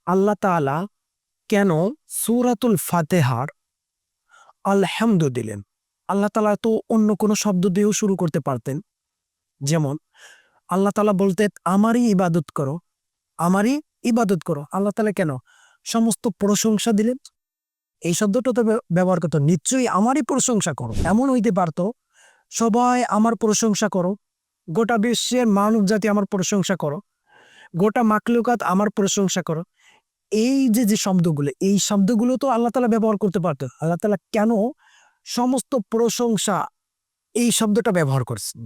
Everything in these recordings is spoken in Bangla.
আল্লাহ তাআলা কেন সূরাতুল ফাতিহার আলহামদু দিলেন? আল্লাহ তাআলা তো অন্য কোনো শব্দ দিয়েও শুরু করতে পারতেন। যেমন আল্লাহ তাআলা বলতেন, "আমারই ইবাদত করো, আমারই ইবাদত করো।" আল্লাহ তাআলা কেন সমস্ত প্রশংসা দিলেন? এই শব্দটা তো ব্যবহার করত, নিশ্চয়ই আমারই প্রশংসা করো। এমন হইতে পারত, সবাই আমার প্রশংসা করো, গোটা বিশ্বের মানব জাতি আমার প্রশংসা করো, গোটা মাখলুকাত আমার প্রশংসা করো। এই যে শব্দগুলো, এই শব্দগুলো তো আল্লাহ তাআলা ব্যবহার করতে পারতেন। আল্লাহ তাআলা কেন সমস্ত প্রশংসা এই শব্দটা ব্যবহার করছেন?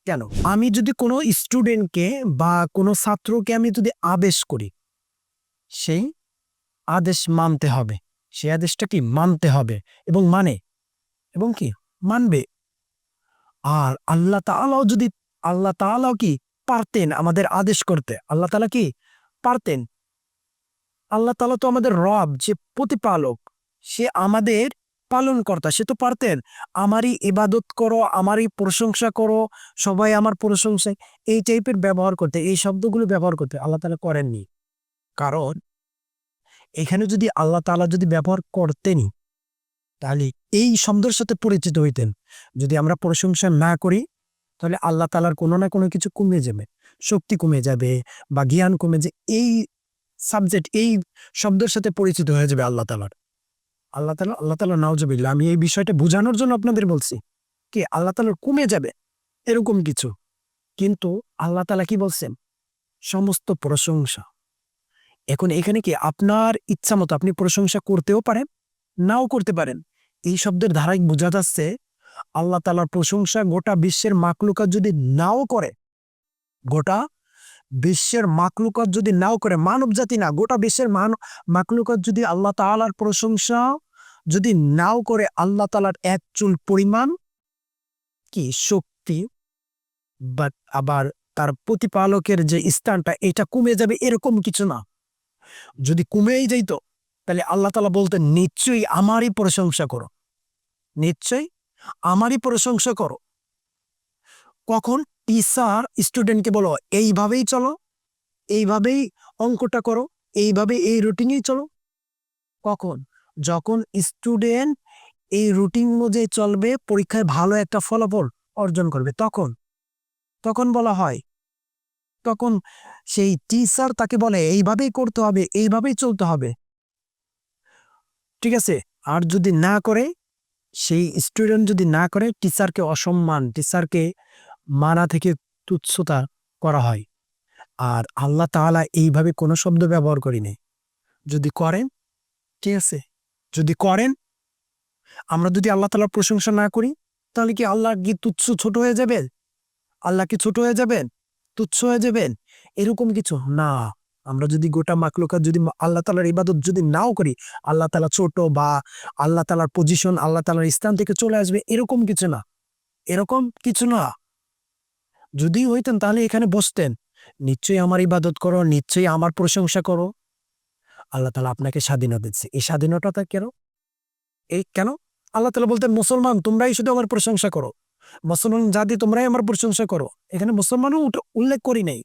কেন? আমি যদি কোনো স্টুডেন্টকে বা কোনো ছাত্রকে আমি যদি আদেশ করি, সেই আদেশ মানতে হবে। সেই আদেশটা কি? মানতে হবে এবং মানে এবং কি? মানবে। আর আল্লাহ তাআলাও কি পারতেন আমাদের আদেশ করতে? আল্লাহ তাআলা কি পারতেন? আল্লাহ তাআলা তো আমাদের রব, যে প্রতিপালক, সে আমাদের পালনকর্তা, সে তো পারতেন আমারই ইবাদত করো, আমারই প্রশংসা করো, সবাই আমার প্রশংসায়, এই টাইপের ব্যবহার করতে, এই শব্দগুলো ব্যবহার করতে। আল্লাহ তাআলা করেননি। কারণ এখানে যদি আল্লাহ তাআলা যদি ব্যবহার করতেনই, তাহলে এই শব্দের সাথে পরিচিত হইতেন। যদি আমরা প্রশংসা না করি, তাহলে আল্লাহ তাআলার কোনো না কোনো কিছু কমে যাবে। শক্তি কমে যাবে বা জ্ঞান কমে যে এই সাবজেক্ট, এই শব্দের সাথে পরিচিত হয়ে যাবে আল্লাহ তাআলার। আল্লাহ তাআলা নাউজুবিল্লাহ, আমি এই বিষয়টা বুঝানোর জন্য আপনাদের বলছি। কি আল্লাহ তাআলার কমে যাবে এরকম কিছু। কিন্তু আল্লাহ তাআলা কি বলছেন? সমস্ত প্রশংসা। এখন এখানে কি আপনার ইচ্ছামতো আপনি প্রশংসা করতেও পারেন, নাও করতে পারেন। এই শব্দের ধারায় বোঝা যাচ্ছে আল্লাহ তাআলার প্রশংসা গোটা বিশ্বের মাখলুকাত যদি নাও করে, গোটা বিশ্বের মাখলুকাত যদি নাও করে, মানব জাতি না, গোটা বিশ্বের মাখলুকাত যদি আল্লাহ তাআলার প্রশংসা যদি নাও করে, আল্লাহ তাআলার এক চুল পরিমাণ কি শক্তি বা আবার তার প্রতিপালকের যে স্থানটা এটা কমে যাবে এরকম কিছু না। যদি কমেই যাইতো, তাহলে আল্লাহ তাআলা বলতেন, নিশ্চয়ই আমারই প্রশংসা করো, নিশ্চয়ই আমারই প্রশংসা করো। কখন? টিচার স্টুডেন্টকে বলো এইভাবেই চলো, এইভাবেই অঙ্কটা করো, এইভাবে এই রুটিনেই চলো। কখন? যখন স্টুডেন্ট এই রুটিন অনুযায়ী চলবে, পরীক্ষায় ভালো একটা ফলাফল অর্জন করবে, তখন তখন বলা হয়, তখন সেই টিচার তাকে বলে এইভাবেই করতে হবে, এইভাবেই চলতে হবে। ঠিক আছে? আর যদি না করে, সেই স্টুডেন্ট যদি না করে, টিচারকে অসম্মান, টিচারকে মানা থেকে তুচ্ছতা করা হয়। আর আল্লাহ তাআলা এইভাবে কোনো শব্দ ব্যবহার করেনি। যদি করেন, ঠিক আছে? যদি করেন, আমরা যদি আল্লাহ তাআলার প্রশংসা না করি, তাহলে কি আল্লাহ কি তুচ্ছ ছোট হয়ে যাবেন? আল্লাহ কি ছোট হয়ে যাবেন? তুচ্ছ হয়ে যাবেন? এরকম কিছু না। আমরা যদি গোটা মাখলুকাত যদি আল্লাহ তাআলার ইবাদত যদি নাও করি, আল্লাহ তাআলা ছোট বা আল্লাহ তাআলার পজিশন, আল্লাহ তাআলার স্থান থেকে চলে আসবে, এরকম কিছু না। এরকম কিছু না। যদি হইতেন তাহলে এখানে বসতেন। নিশ্চয়ই আমার ইবাদত করো, নিশ্চয়ই আমার প্রশংসা করো। আল্লাহ তাআলা আপনাকে স্বাধীনতা দিচ্ছে। এই স্বাধীনতাটা কেন? কেন? আল্লাহ তাআলা বলতেন, মুসলমান তোমরাই শুধু আমার প্রশংসা করো। মুসলমান জাতি তোমরাই আমার প্রশংসা করো। এখানে মুসলমানও উল্লেখ করি নাই।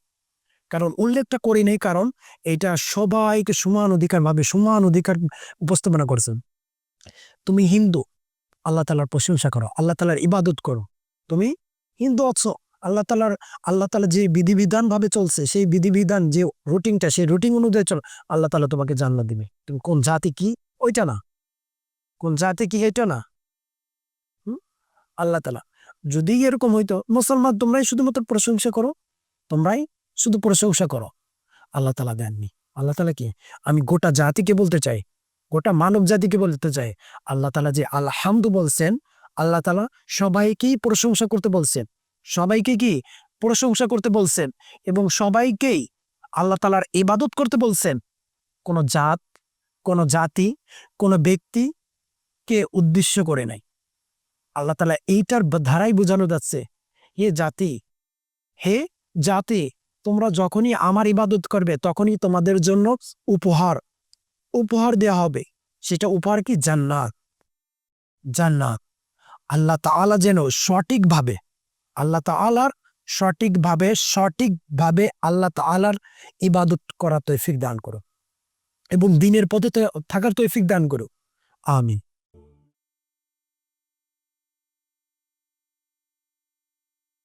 কারণ উল্লেখটা করি নাই, কারণ এটা সবাইকে সমান অধিকার উপস্থাপনা করছেন। তুমি হিন্দু, আল্লাহ তাআলার প্রশংসা করো, আল্লাহ তাআলার ইবাদত করো। তুমি হিন্দু আছো, আল্লাহ তাআলা যে বিধিবিধান ভাবে চলছে, সেই বিধিবিধান যে রুটিনটা, সেই রুটিন অনুযায়ী চলো, আল্লাহ তাআলা তোমাকে জান্নাত দিবে। তুমি কোন জাতি কি ওইটা না, কোন জাতি কি এটা না। হুম? আল্লাহ তাআলা যদি এরকম হইতো, মুসলমান তোমরাই শুধুমাত্র প্রশংসা করো, তোমরাই শুধু প্রশংসা করো, আল্লাহ তাআলা দেননি। আল্লাহ তাআলা কি, আমি গোটা জাতিকে বলতে চাই, গোটা মানব জাতিকে বলতে চাই, আল্লাহ তাআলা যে আলহামদু বলছেন, আল্লাহ তাআলা সবাইকেই প্রশংসা করতে বলছেন। সবাইকে কি প্রশংসা করতে বলছেন এবং সবাইকেই আল্লাহ তাআলার ইবাদত করতে বলছেন। কোন জাত, কোন জাতি, কোন ব্যক্তিকে উদ্দেশ্য করে নাই। আল্লাহ তাআলা এইটার ধারাই বোঝানো যাচ্ছে, হে জাতি, হে জাতি, তোমরা যখনই আমার ইবাদত করবে, তখনই তোমাদের জন্য উপহার উপহার দেয়া হবে। সেটা উপহার কি? জান্নাত। জান্নাত। আল্লাহ তাআলা যেন সঠিকভাবে, আল্লাহ তাআলার সঠিকভাবে আল্লাহ তাআলার ইবাদত করার তৌফিক দান করো। এবং দিনের পথে থাকার তৌফিক দান করো। আমিন।